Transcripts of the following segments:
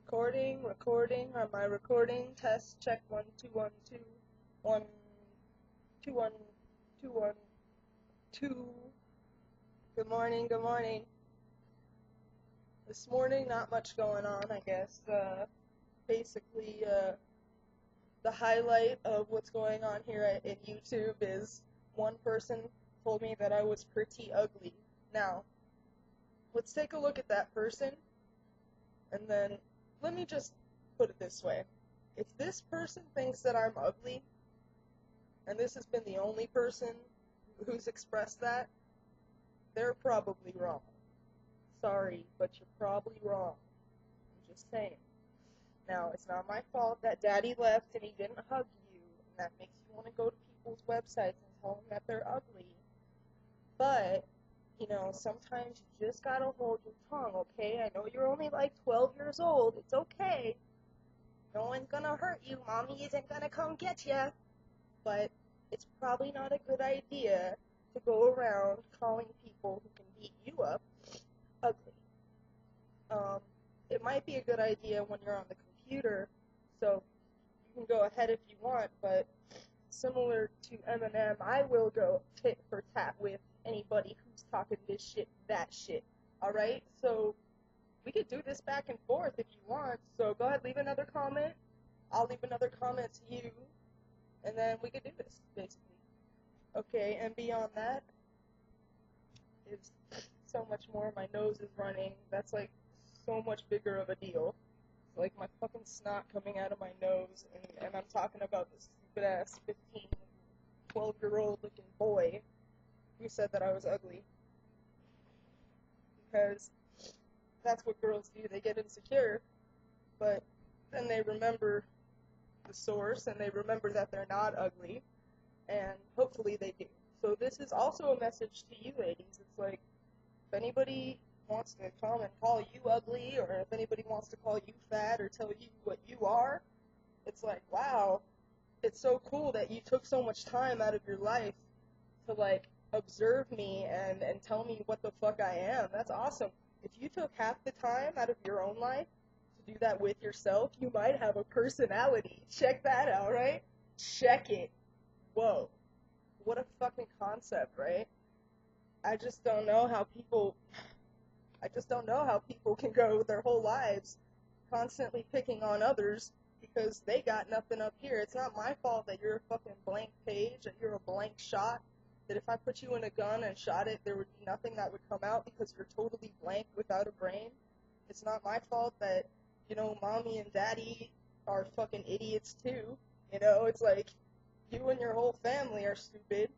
Recording. Am I recording? Test check 1 2 1 2 1 2 1 2 1 2. Good morning. This morning, not much going on, I guess. Basically, the highlight of what's going on here in YouTube is one person told me that I was pretty ugly. Now, let's take a look at that person, and then let me just put it this way. If this person thinks that I'm ugly, and this has been the only person who's expressed that, they're probably wrong. Sorry, but you're probably wrong. I'm just saying. Now, it's not my fault that Daddy left and he didn't hug you, and that makes you want to go to people's websites and tell them that they're ugly. But, sometimes you just gotta hold your tongue, okay? I know you're only like 12 years old. It's okay. No one's gonna hurt you. Mommy isn't gonna come get ya. But it's probably not a good idea to go around calling people who can beat you up ugly. It might be a good idea when you're on the computer, so you can go ahead if you want, but similar to Eminem, I will go tit for tat with anybody who's talking this shit, that shit. Alright? So we could do this back and forth if you want, so go ahead, leave another comment. I'll leave another comment to you, and then we could do this, basically. Okay, and beyond that is so much more. My nose is running. That's like so much bigger of a deal. It's like my fucking snot coming out of my nose, and I'm talking about this stupid ass 15, 12-year-old looking boy who said that I was ugly. Because that's what girls do. They get insecure, but then they remember the source and they remember that they're not ugly, and hopefully they do. So this is also a message to you ladies. It's like, if anybody wants to come and call you ugly, or if anybody wants to call you fat or tell you what you are, it's like, wow, it's so cool that you took so much time out of your life to like observe me and tell me what the fuck I am. That's awesome. If you took half the time out of your own life to do that with yourself, you might have a personality. Check that out, right? Check it. Whoa. What a fucking concept, right? I just don't know how people can go their whole lives constantly picking on others because they got nothing up here. It's not my fault that you're a fucking blank page, that you're a blank shot, that if I put you in a gun and shot it, there would be nothing that would come out because you're totally blank without a brain. It's not my fault that, mommy and daddy are fucking idiots too. It's like, you and your whole family are stupid.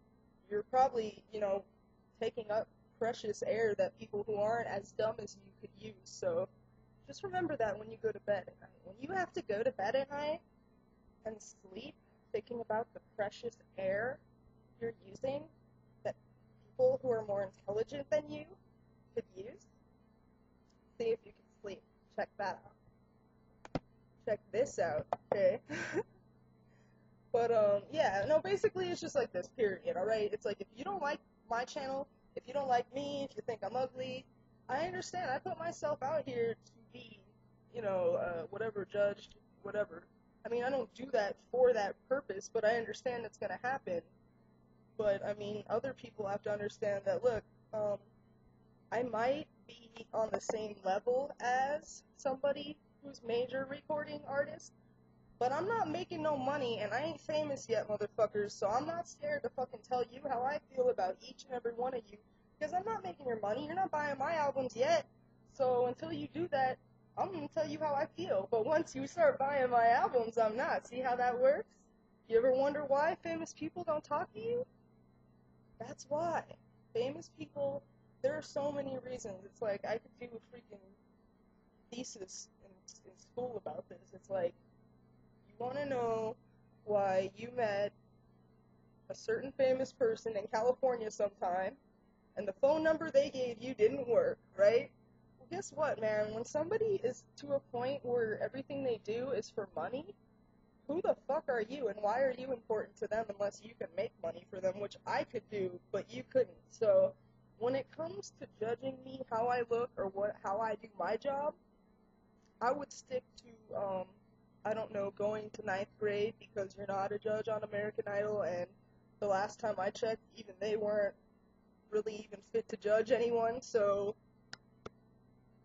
You're probably, taking up precious air that people who aren't as dumb as you could use. So just remember that when you go to bed at night. When you have to go to bed at night and sleep thinking about the precious air you're using that people who are more intelligent than you could use, see if you can sleep. Check that out. Check this out, okay? But, basically it's just like this, period, alright? It's like, if you don't like my channel, if you don't like me, if you think I'm ugly, I understand. I put myself out here to be, whatever, judged, whatever. I mean, I don't do that for that purpose, but I understand it's gonna happen. But, other people have to understand that, look, I might be on the same level as somebody who's major recording artist, but I'm not making no money, and I ain't famous yet, motherfuckers, so I'm not scared to fucking tell you how I feel about each and every one of you, because I'm not making your money. You're not buying my albums yet, so until you do that, I'm gonna tell you how I feel. But once you start buying my albums, I'm not. See how that works? You ever wonder why famous people don't talk to you? That's why. Famous people, there are so many reasons. It's like, I could do a freaking thesis in school about this. It's like, you want to know why you met a certain famous person in California sometime, and the phone number they gave you didn't work, right? Well, guess what, man? When somebody is to a point where everything they do is for money, who the fuck are you, and why are you important to them unless you can make money for them, which I could do, but you couldn't. So when it comes to judging me how I look or how I do my job, I would stick to, I don't know, going to ninth grade because you're not a judge on American Idol, and the last time I checked, even they weren't really even fit to judge anyone, so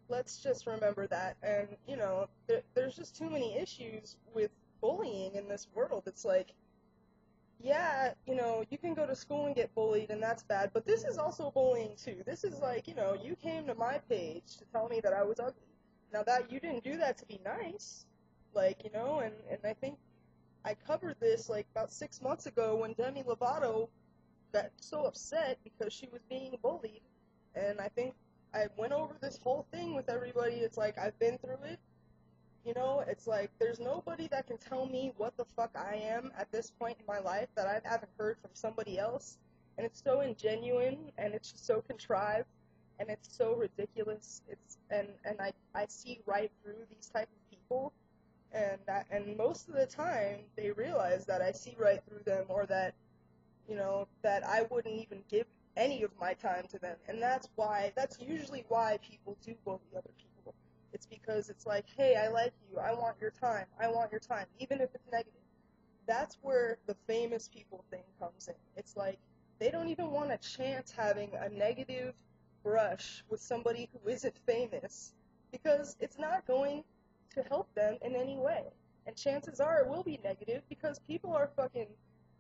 let's just remember that. And, there's just too many issues with bullying in this world. It's like, yeah, you can go to school and get bullied, and that's bad, but this is also bullying too. This is like, you came to my page to tell me that I was ugly. Now that you didn't do that to be nice, like, and I think I covered this like about 6 months ago when Demi Lovato got so upset because she was being bullied, and I think I went over this whole thing with everybody. It's like, I've been through it. It's like there's nobody that can tell me what the fuck I am at this point in my life that I haven't heard from somebody else. And it's so ingenuine, and it's just so contrived, and it's so ridiculous. I see right through these type of people, and most of the time they realize that I see right through them, or that that I wouldn't even give any of my time to them. And that's usually why people do bully other people. It's because it's like, hey, I like you, I want your time, even if it's negative. That's where the famous people thing comes in. It's like, they don't even want a chance having a negative brush with somebody who isn't famous, because it's not going to help them in any way. And chances are it will be negative, because people are fucking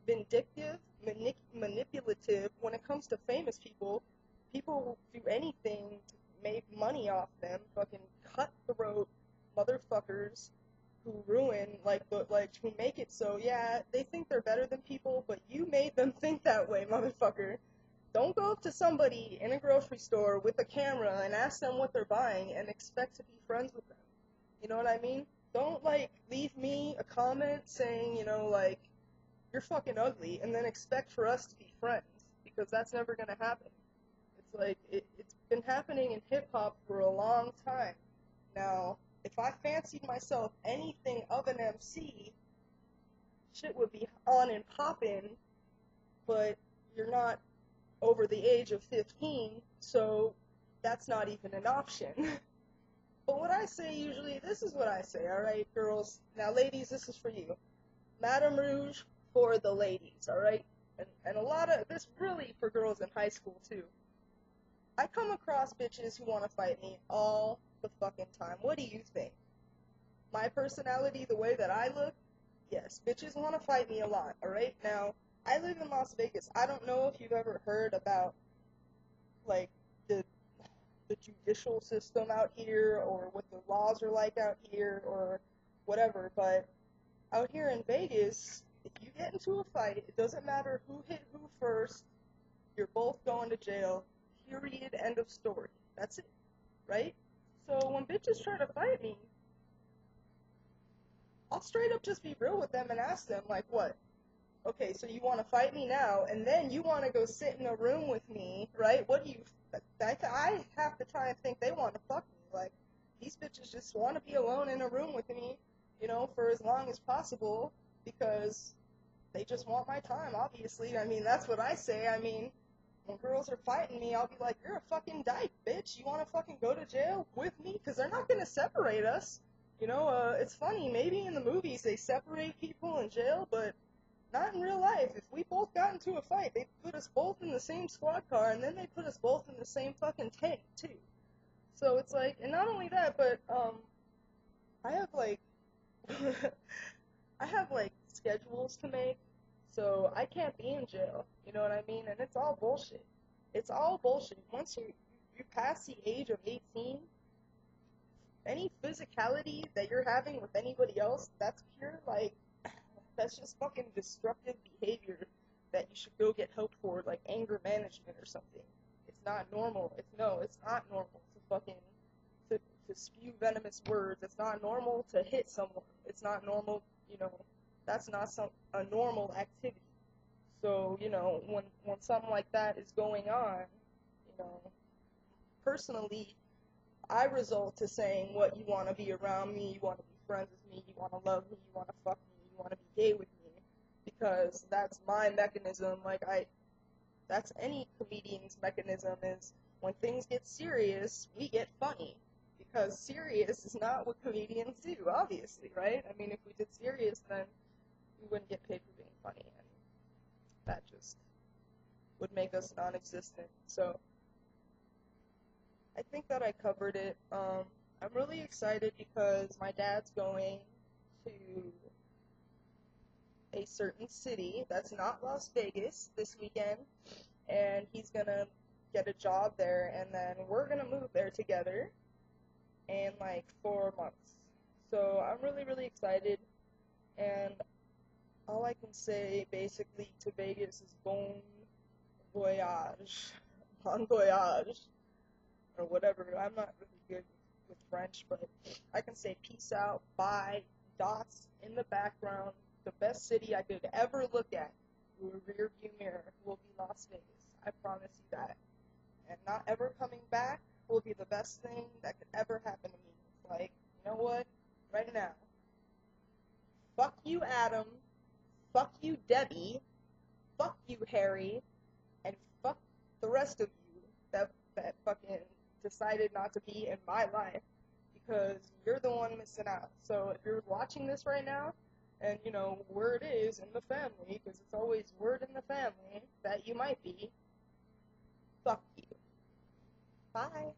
vindictive, manipulative when it comes to famous people. People will do anything to make money off them, fucking cutthroat motherfuckers who ruin, who make it so, yeah, they think they're better than people, but you made them think that way, motherfucker. Don't go up to somebody in a grocery store with a camera and ask them what they're buying and expect to be friends with them. You know what I mean? Don't, leave me a comment saying, you're fucking ugly, and then expect for us to be friends, because that's never gonna happen. It's like, it's been happening in hip-hop for a long time. Now, if I fancied myself anything of an MC, shit would be on and poppin', but you're not over the age of 15, so that's not even an option. But what I say usually, this is what I say, alright, girls? Now, ladies, this is for you. Madame Rouge for the ladies, alright? And a lot of this really for girls in high school, too. I come across bitches who want to fight me all the fucking time. What do you think? My personality, the way that I look? Yes, bitches want to fight me a lot, alright? Now, I live in Las Vegas. I don't know if you've ever heard about, the judicial system out here, or what the laws are like out here, or whatever, but out here in Vegas, if you get into a fight, it doesn't matter who hit who first, you're both going to jail, period, end of story. That's it, right? So when bitches try to fight me, I'll straight up just be real with them and ask them, like, what? Okay, so you want to fight me now, and then you want to go sit in a room with me, right? What do you... I have to try and think they want to fuck me. Like, these bitches just want to be alone in a room with me, for as long as possible, because they just want my time, obviously. I mean, that's what I say. I mean, when girls are fighting me, I'll be like, you're a fucking dyke, bitch. You want to fucking go to jail with me? Because they're not going to separate us. It's funny, maybe in the movies they separate people in jail, but not in real life. If we both got into a fight, they put us both in the same squad car, and then they put us both in the same fucking tank, too. So it's like, and not only that, but, I have, I have, schedules to make, so I can't be in jail, you know what I mean? And it's all bullshit. It's all bullshit. Once you pass the age of 18, any physicality that you're having with anybody else, that's pure, that's just fucking destructive behavior that you should go get help for, like anger management or something. It's not normal. It's not normal to fucking, to spew venomous words. It's not normal to hit someone. It's not normal, that's not a normal activity. So, when something like that is going on, personally, I result to saying what you want to be around me, you want to be friends with me, you want to love me, you want to fuck me, you want to be gay with me, because that's my mechanism. That's any comedian's mechanism, is when things get serious, we get funny, because serious is not what comedians do, obviously, right? I mean, if we did serious, then we wouldn't get paid for being funny, and that just would make us non-existent. So I think that I covered it. I'm really excited because my dad's going to a certain city that's not Las Vegas this weekend, and he's gonna get a job there, and then we're gonna move there together in like 4 months. So I'm really, really excited, and all I can say basically to Vegas is bon voyage, bon voyage, or whatever. I'm not really good with French, but I can say peace out, bye, dots in the background. The best city I could ever look at through a rear view mirror will be Las Vegas. I promise you that. And not ever coming back will be the best thing that could ever happen to me. Like, you know what? Right now. Fuck you, Adam. Fuck you, Debbie. Fuck you, Harry. And fuck the rest of you that fucking decided not to be in my life, because you're the one missing out. So if you're watching this right now, and you know, word is in the family, because it's always word in the family that you might be, fuck you. Bye.